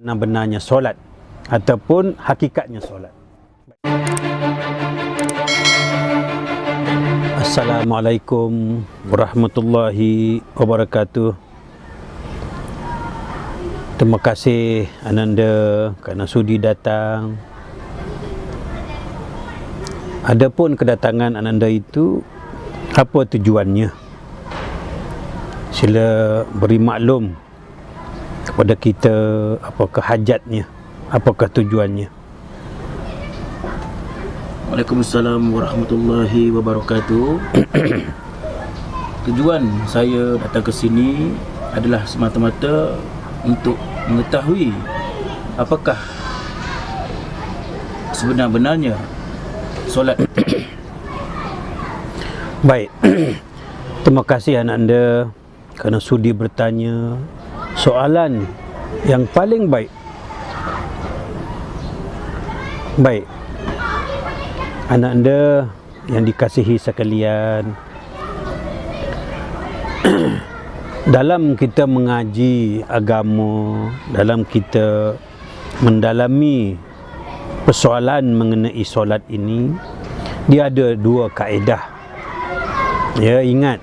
Benar-benarnya solat ataupun hakikatnya solat. Assalamualaikum warahmatullahi wabarakatuh. Terima kasih Ananda kerana sudi datang. Adapun kedatangan Ananda itu, apa tujuannya? Sila beri maklum kepada kita apakah hajatnya, apakah tujuannya. Waalaikumsalam warahmatullahi wabarakatuh. Tujuan saya datang ke sini adalah semata-mata untuk mengetahui apakah sebenar-benarnya solat. Baik. Terima kasih Ananda kerana sudi bertanya soalan yang paling baik. Baik, anak anda yang dikasihi sekalian, dalam kita mengaji agama, dalam kita mendalami persoalan mengenai solat ini, dia ada dua kaedah. Ya, ingat,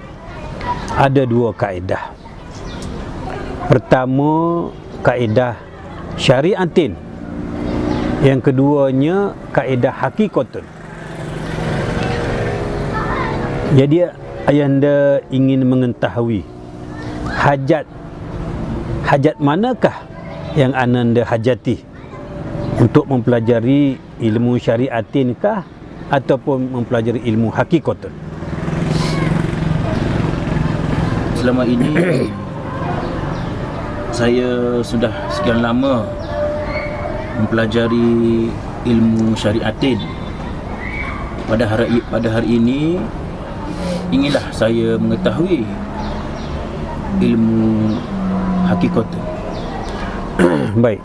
ada dua kaedah. Pertama, kaedah syariatin. Yang keduanya, kaedah hakikatun. Jadi ayanda ingin mengetahui hajat manakah yang ananda hajati untuk mempelajari ilmu syariatin kah ataupun mempelajari ilmu hakikatun? Selama ini saya sudah sekian lama mempelajari ilmu syariatin. Pada hari ini inginlah saya mengetahui ilmu hakikatun. Baik.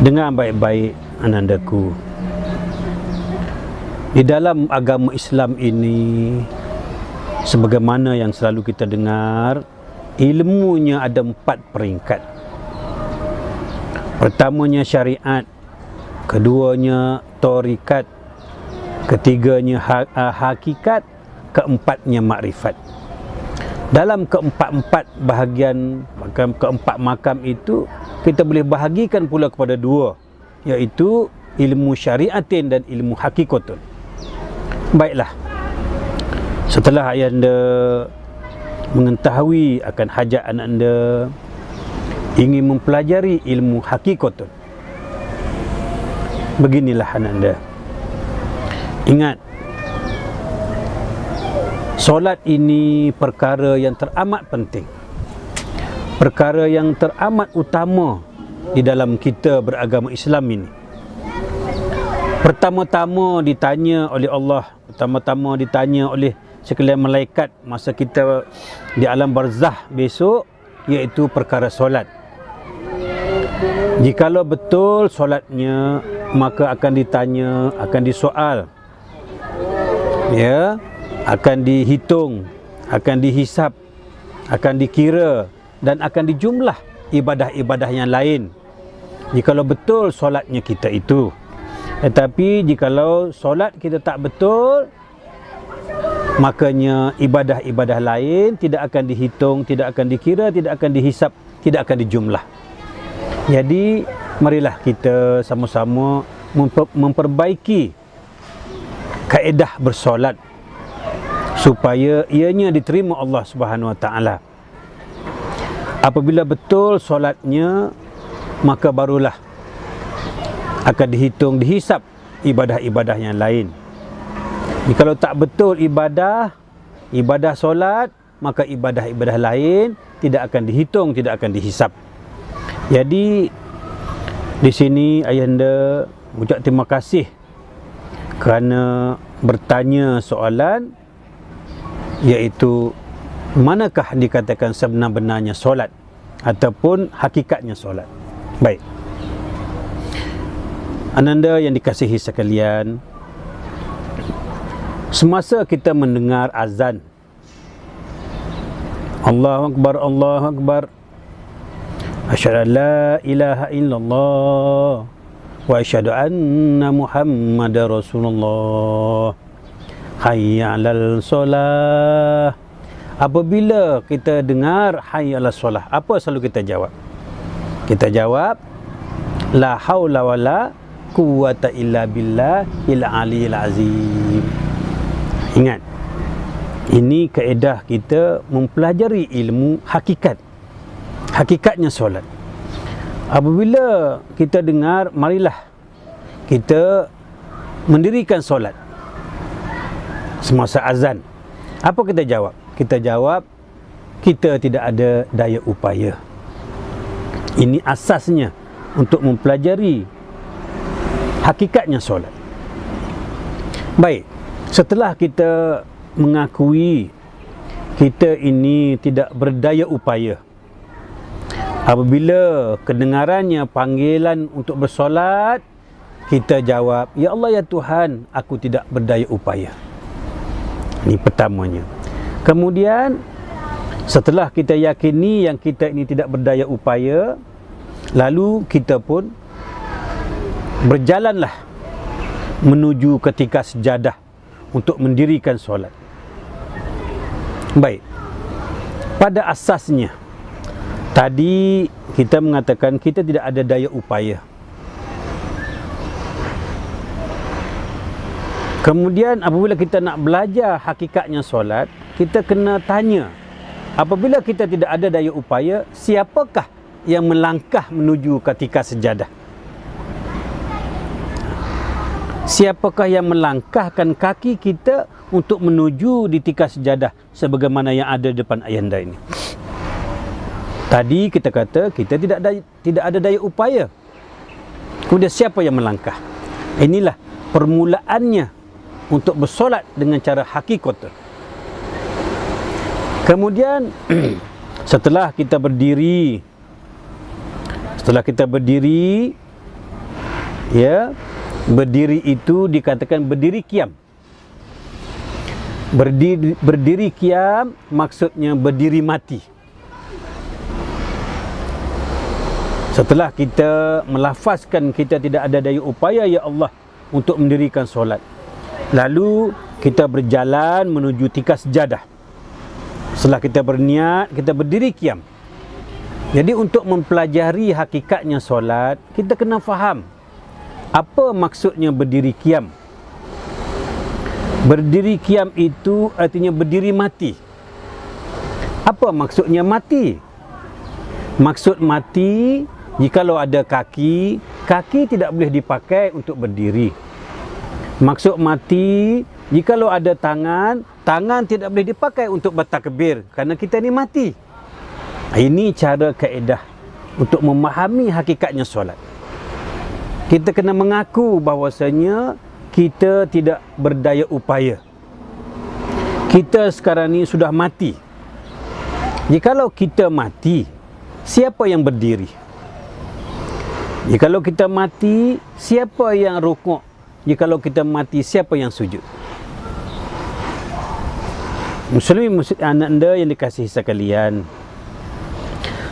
Dengar baik-baik anandaku. Di dalam agama Islam ini, sebagaimana yang selalu kita dengar, ilmunya ada 4 peringkat. Pertamanya syariat, keduanya taurikat, ketiganya hakikat, keempatnya makrifat. Dalam keempat-empat bahagian, keempat makam itu, kita boleh bahagikan pula kepada 2, iaitu ilmu syariatin dan ilmu hakikatun. Baiklah, setelah anda mengetahui akan hajat anda ingin mempelajari ilmu hakikatun, beginilah anda. Ingat, solat ini perkara yang teramat penting, perkara yang teramat utama di dalam kita beragama Islam ini. Pertama-tama ditanya oleh Allah, pertama-tama ditanya oleh sekalian malaikat masa kita di alam barzah besok, iaitu perkara solat. Jikalau betul solatnya, maka akan ditanya, akan disoal, ya, akan dihitung, akan dihisap, akan dikira dan akan dijumlah ibadah-ibadah yang lain, jikalau betul solatnya kita itu. Tetapi jikalau solat kita tak betul, makanya ibadah-ibadah lain tidak akan dihitung, tidak akan dikira, tidak akan dihisap, tidak akan dijumlah. Jadi marilah kita sama-sama memperbaiki kaedah bersolat supaya ianya diterima Allah Subhanahu Wa Taala. Apabila betul solatnya, maka barulah akan dihitung, dihisap ibadah-ibadah yang lain. Jikalau tak betul ibadah solat, maka ibadah-ibadah lain tidak akan dihitung, tidak akan dihisap. Jadi di sini ayahanda ucap terima kasih kerana bertanya soalan, iaitu manakah dikatakan sebenar-benarnya solat ataupun hakikatnya solat. Baik, ananda yang dikasihi sekalian, semasa kita mendengar azan, Allahu Akbar, Allahu Akbar, Asyhadu an la ilaha illallah wa asyhadu anna Muhammadar Rasulullah. Hayya 'alal solah. Apabila kita dengar hayya 'alal solah, apa selalu kita jawab? Kita jawab la haula wala quwwata illa billahil aliyil azim. Ingat, ini kaedah kita mempelajari ilmu hakikatnya solat. Apabila kita dengar, marilah kita mendirikan solat semasa azan. Apa kita jawab? Kita jawab, kita tidak ada daya upaya. Ini asasnya untuk mempelajari hakikatnya solat. Baik, setelah kita mengakui kita ini tidak berdaya upaya, apabila kedengarannya panggilan untuk bersolat, kita jawab, ya Allah ya Tuhan, aku tidak berdaya upaya. Ini pertamanya. Kemudian setelah kita yakini yang kita ini tidak berdaya upaya, lalu kita pun berjalanlah menuju ketika sejadah untuk mendirikan solat. Baik, pada asasnya tadi kita mengatakan kita tidak ada daya upaya. Kemudian apabila kita nak belajar hakikatnya solat, kita kena tanya, apabila kita tidak ada daya upaya, siapakah yang melangkah menuju ketika sejadah? Siapakah yang melangkahkan kaki kita untuk menuju di tika sejadah sebagaimana yang ada depan ayanda ini? Tadi kita kata kita tidak ada daya upaya. Kemudian siapa yang melangkah? Inilah permulaannya untuk bersolat dengan cara hakikatan. Kemudian setelah kita berdiri, ya, berdiri itu dikatakan berdiri qiyam. Berdiri qiyam maksudnya berdiri mati. Setelah kita melafazkan kita tidak ada daya upaya ya Allah untuk mendirikan solat, lalu kita berjalan menuju tika sejadah. Setelah kita berniat, kita berdiri qiyam. Jadi untuk mempelajari hakikatnya solat, kita kena faham apa maksudnya berdiri qiyam. Berdiri qiyam itu artinya berdiri mati. Apa maksudnya mati? Maksud mati, jikalau ada kaki, kaki tidak boleh dipakai untuk berdiri. Maksud mati, jikalau ada tangan, tangan tidak boleh dipakai untuk bertakbir kerana kita ni mati. Ini cara kaedah untuk memahami hakikatnya solat. Kita kena mengaku bahawasanya kita tidak berdaya upaya. Kita sekarang ni sudah mati. Jikalau kita mati, siapa yang berdiri? Jikalau kita mati, siapa yang rukuk? Jikalau kita mati, siapa yang sujud? Muslimin anak anda yang dikasihi sekalian,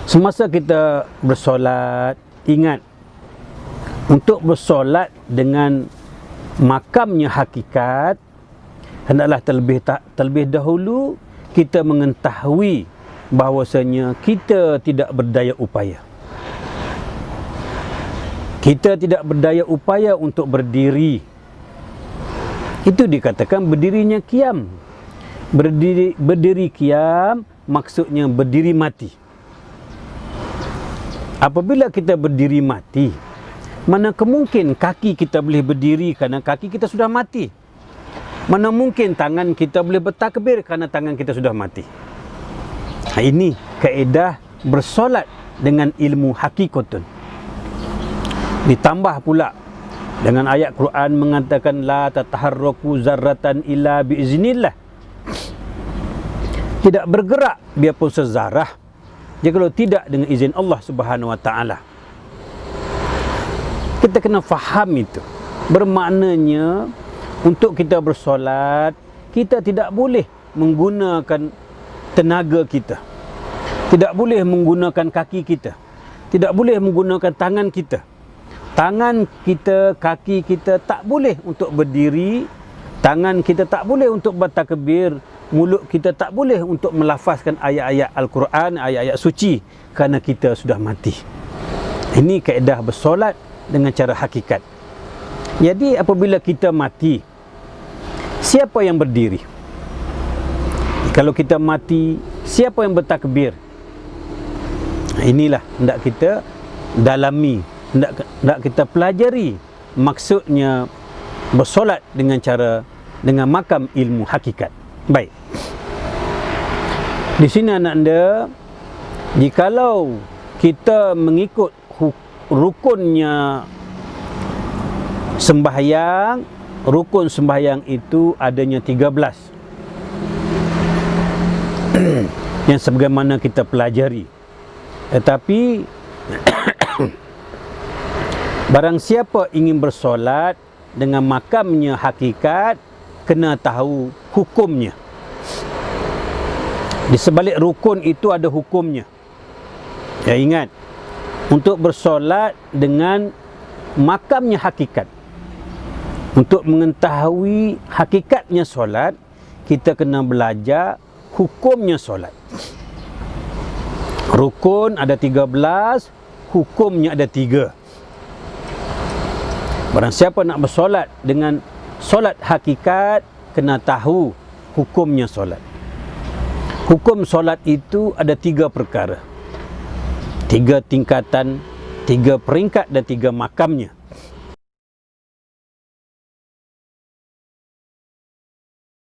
semasa kita bersolat, ingat, untuk bersolat dengan makamnya hakikat, hendaklah terlebih dahulu kita mengetahui bahawasanya kita tidak berdaya upaya. Kita tidak berdaya upaya untuk berdiri. Itu dikatakan berdirinya qiyam. Berdiri qiyam maksudnya berdiri mati. Apabila kita berdiri mati, mana kemungkin kaki kita boleh berdiri kerana kaki kita sudah mati? Mana mungkin tangan kita boleh bertakbir kerana tangan kita sudah mati? Ini kaedah bersolat dengan ilmu hakikatun. Ditambah pula dengan ayat Quran mengatakan la tataharraku zarratan illa biiznillah. Tidak bergerak biarpun sezarah jikalau tidak dengan izin Allah Subhanahu wa taala. Kita kena faham itu. Bermaknanya untuk kita bersolat, kita tidak boleh menggunakan tenaga kita. Tidak boleh menggunakan kaki kita. Tidak boleh menggunakan tangan kita. Tangan kita, kaki kita tak boleh untuk berdiri. Tangan kita tak boleh untuk bertakbir. Mulut kita tak boleh untuk melafazkan ayat-ayat Al-Quran, ayat-ayat suci, kerana kita sudah mati. Ini kaedah bersolat dengan cara hakikat. Jadi apabila kita mati, siapa yang berdiri? Kalau kita mati, siapa yang bertakbir? Inilah hendak kita dalami, hendak kita pelajari maksudnya bersolat dengan makam ilmu hakikat. Baik. Di sini anak anda, jikalau kita mengikut rukunnya sembahyang, rukun sembahyang itu adanya 13. Yang sebagaimana kita pelajari. Tetapi barang siapa ingin bersolat dengan makamnya hakikat, kena tahu hukumnya. Di sebalik rukun itu ada hukumnya. Ya, ingat, untuk bersolat dengan makamnya hakikat, untuk mengetahui hakikatnya solat, kita kena belajar hukumnya solat. Rukun ada 13, hukumnya ada 3. Barang siapa nak bersolat dengan solat hakikat, kena tahu hukumnya solat. Hukum solat itu ada 3 perkara, 3 tingkatan, 3 peringkat dan 3 makamnya.